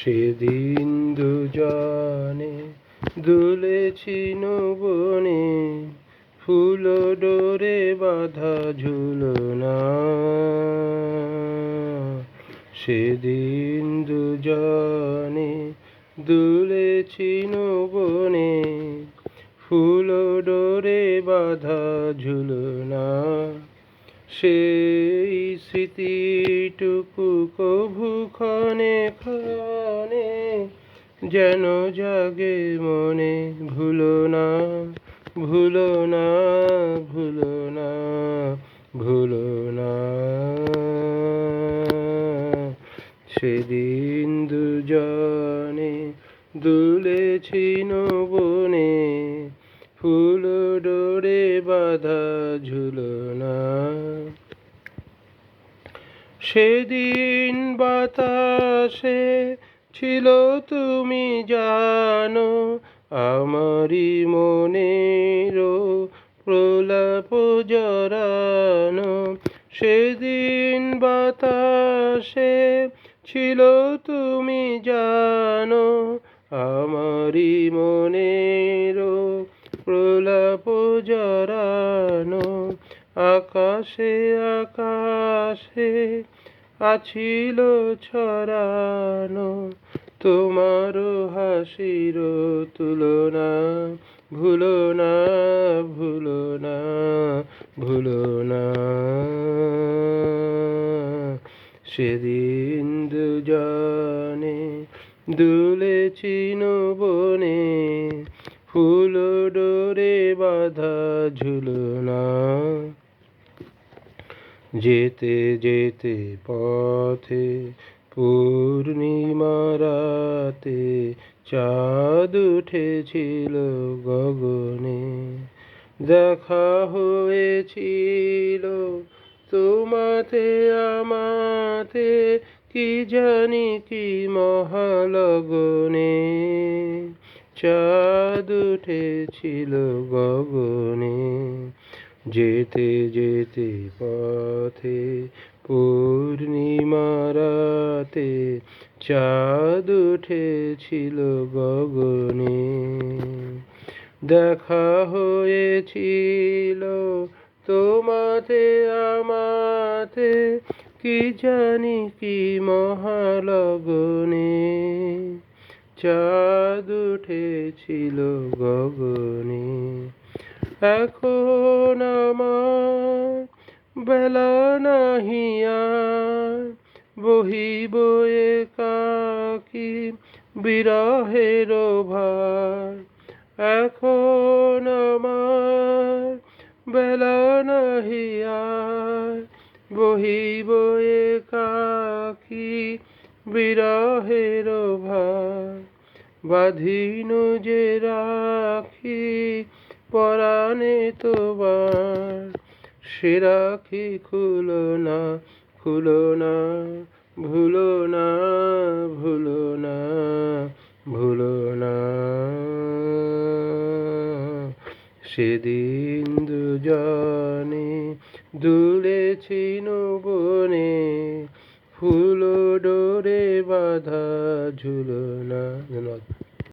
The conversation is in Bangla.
সেদিন দুজনে দুলেছি বনে, ফুল ডোরে বাঁধা ঝুলনা। সেদিন দুজনে দুলেছি বনে, ফুল ডোরে বাঁধা ঝুলনা। সেই স্মৃতিটুকু কভু ক্ষণে ক্ষণে যেন জাগে মনে। ভুলো না, ভুলো না, ভুলো না, ভুলো না। সেদিন দুজনে দুলেছি বনে, ফুল ডোরে বাঁধা ঝুলনা। সেদিন বাতাসে ছিল তুমি জানো, আমারি মনের প্রলাপ জড়ানো। সেদিন বাতাসে ছিল তুমি জানো, আমারি মনের প্রলাপ জড়ানো। আকাশে আকাশে আছিল ছড়ানো, তোমার হাসির তুলনা। ভুলো না, ভুলো না, ভুলো না। সেদিন দুজনে দুলেছি বনে, ফুল ডোরে বাঁধা ঝুলনা। যেতে যেতে পথে পূর্ণিমা রাতে চাঁদ উঠেছিল গগনে। দেখা হয়েছিল তোমাতে আমাতে, কি জানি কি মহালগনে। চাঁদ উঠেছিল গগনে। যেতে যেতে পথে পূর্ণিমা রাতে চাঁদ উঠেছিল গগনে। দেখা হয়েছিল তোমাতে আমাতে, কি জানি কি মহালগনে। চাঁদ উঠেছিল গগনে। এখন আমার বেলা নাহি আর, বহিব একাকী বিরহের ভার। এখন আমার বেলা নাহি আর, বহিব একাকী বিরহের ভার। বাঁধিনু যে রাখি পরাণে তোমার, সে রাখি খুলো না, খুলো না, ভুলো না, ভুলো না, ভুলো না। সেদিন দুজনে দুলেছি বনে, ফুল ডোরে বাঁধা ঝুলনা। ধন্যবাদ।